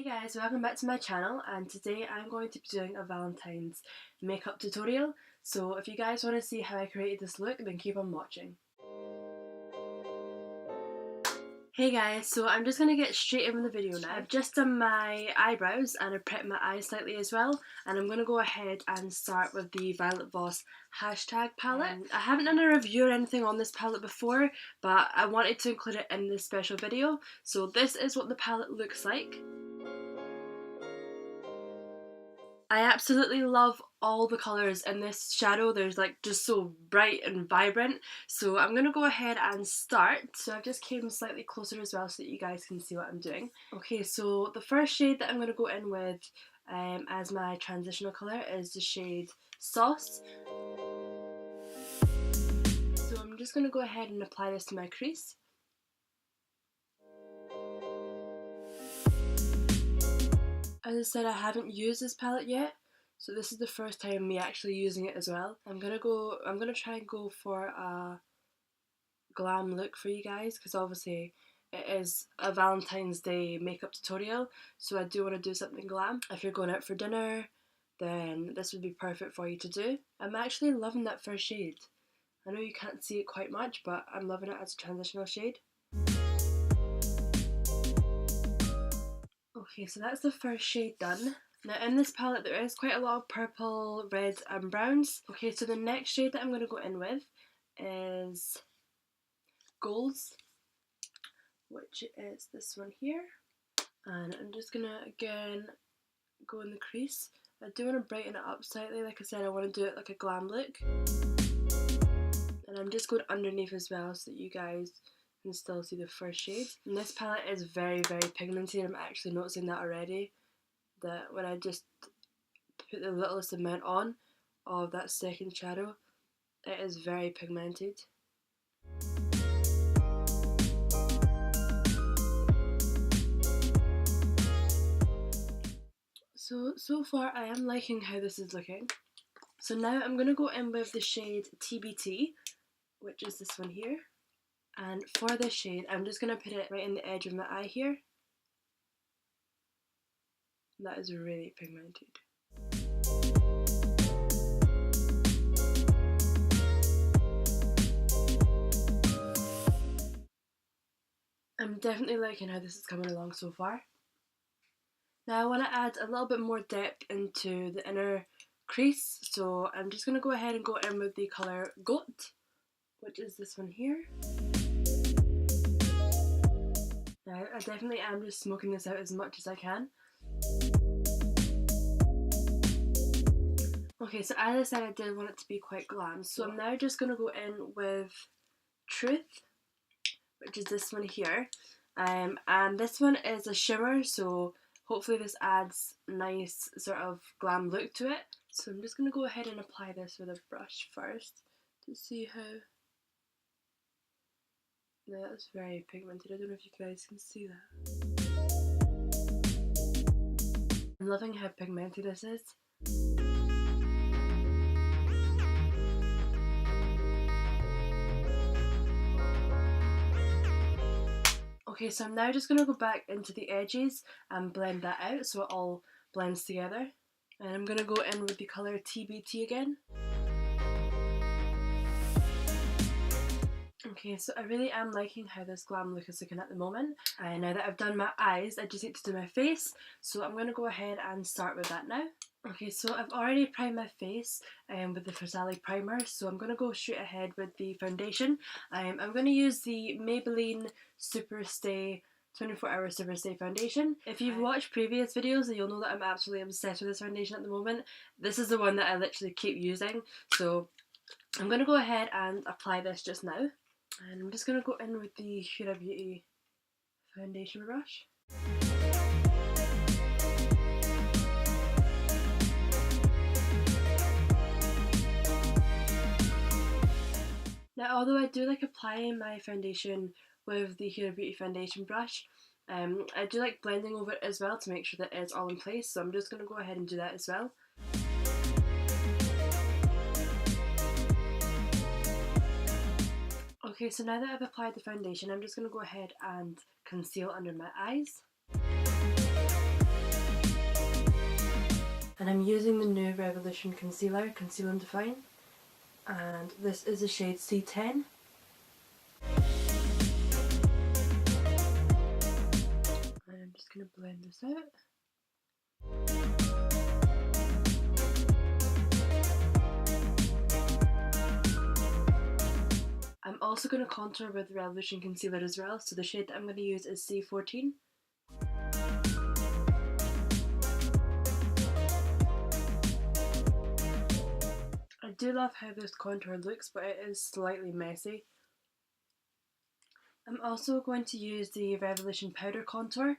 Hey guys, welcome back to my channel, and today I'm going to be doing a Valentine's makeup tutorial. So if you guys want to see how I created this look, then keep on watching. Hey guys, so I'm just going to get straight in with the video now. I've just done my eyebrows and I've prepped my eyes slightly as well, and I'm going to go ahead and start with the Violet Voss hashtag palette. I haven't done a review or anything on this palette before, but I wanted to include it in this special video. So this is what the palette looks like. I absolutely love all the colours in this shadow. There's like just so bright and vibrant. So I'm going to go ahead and start. So I've just came slightly closer as well so that you guys can see what I'm doing. Okay, so the first shade that I'm going to go in with as my transitional colour is the shade Sauce. So I'm just going to go ahead and apply this to my crease. As I said, I haven't used this palette yet, so this is the first time me actually using it as well. I'm gonna try and go for a glam look for you guys, because obviously it is a Valentine's Day makeup tutorial, so I do want to do something glam. If you're going out for dinner, then this would be perfect for you to do. I'm actually loving that first shade. I know you can't see it quite much, but I'm loving it as a transitional shade. Okay, so that's the first shade done. Now in this palette there is quite a lot of purple, red and browns. Okay, so the next shade that I'm going to go in with is Golds, which is this one here. And I'm just going to again go in the crease. I do want to brighten it up slightly. Like I said, I want to do it like a glam look. And I'm just going underneath as well so that you guys can still see the first shade. And this palette is very, very pigmented. I'm actually noticing that already, that when I just put the littlest amount on of that second shadow, it is very pigmented. So far I am liking how this is looking. So now I'm going to go in with the shade TBT, which is this one here. And for this shade, I'm just going to put it right in the edge of my eye here. That is really pigmented. I'm definitely liking how this is coming along so far. Now I want to add a little bit more depth into the inner crease, so I'm just going to go ahead and go in with the colour Goat, which is this one here. Now, I definitely am just smoking this out as much as I can. Okay, so as I said, I did want it to be quite glam, so I'm now just going to go in with Truth, which is this one here. And this one is a shimmer, so hopefully this adds a nice sort of glam look to it. So I'm just going to go ahead and apply this with a brush first to see how... No, that's very pigmented. I don't know if you guys can see that. I'm loving how pigmented this is. Okay, so I'm now just going to go back into the edges and blend that out so it all blends together. And I'm going to go in with the colour TBT again. Okay, so I really am liking how this glam look is looking at the moment. And now that I've done my eyes, I just need to do my face. So I'm going to go ahead and start with that now. Okay, so I've already primed my face with the Versali primer. So I'm going to go straight ahead with the foundation. I'm going to use the Maybelline Super Stay 24-hour Super Stay foundation. If you've watched previous videos, then you'll know that I'm absolutely obsessed with this foundation at the moment. This is the one that I literally keep using. So I'm going to go ahead and apply this just now. And I'm just going to go in with the Huda Beauty foundation brush. Now, although I do like applying my foundation with the Huda Beauty foundation brush, I do like blending over it as well to make sure that it's all in place, so I'm just going to go ahead and do that as well. Okay, so now that I've applied the foundation, I'm just going to go ahead and conceal under my eyes. Revolution Concealer, Conceal and Define, and this is the shade C10. And I'm just going to blend this out. I'm also going to contour with Revolution Concealer as well, so the shade that I'm going to use is C14. I do love how this contour looks, but it is slightly messy. I'm also going to use the Revolution Powder Contour,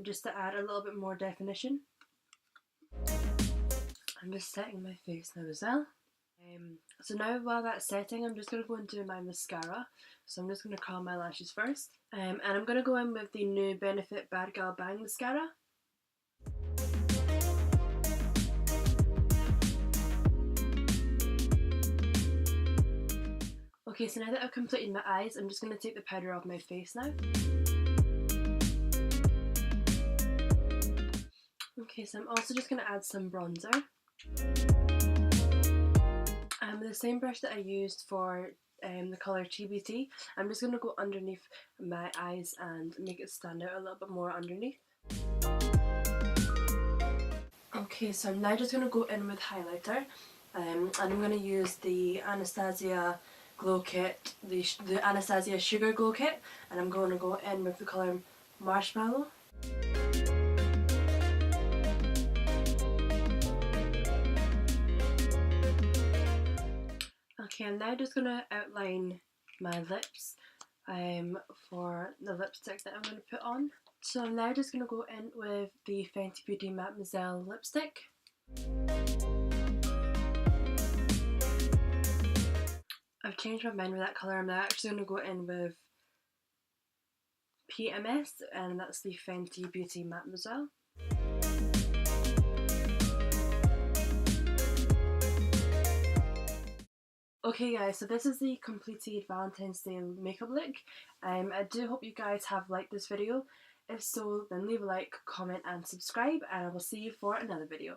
just to add a little bit more definition. I'm just setting my face now as well. So now while that's setting, I'm just going to go and do my mascara. So I'm just going to curl my lashes first. And I'm going to go in with the new Benefit Bad Gal Bang Mascara. Okay, so now that I've completed my eyes, I'm just going to take the powder off my face now. Okay, so I'm also just going to add some bronzer. With the same brush that I used for the colour TBT, I'm just going to go underneath my eyes and make it stand out a little bit more underneath. Okay, so I'm now just going to go in with highlighter, and I'm going to use the Anastasia Glow Kit, the Anastasia Sugar Glow Kit, and I'm going to go in with the colour Marshmallow. Okay, I'm now just going to outline my lips for the lipstick that I'm going to put on. So I'm now just going to go in with the Fenty Beauty Mademoiselle lipstick. I've changed my mind with that colour. I'm now actually going to go in with PMS, and that's the Fenty Beauty Mademoiselle. Okay guys, so this is the completed Valentine's Day makeup look. I do hope you guys have liked this video. If so, then leave a like, comment and subscribe, and I will see you for another video.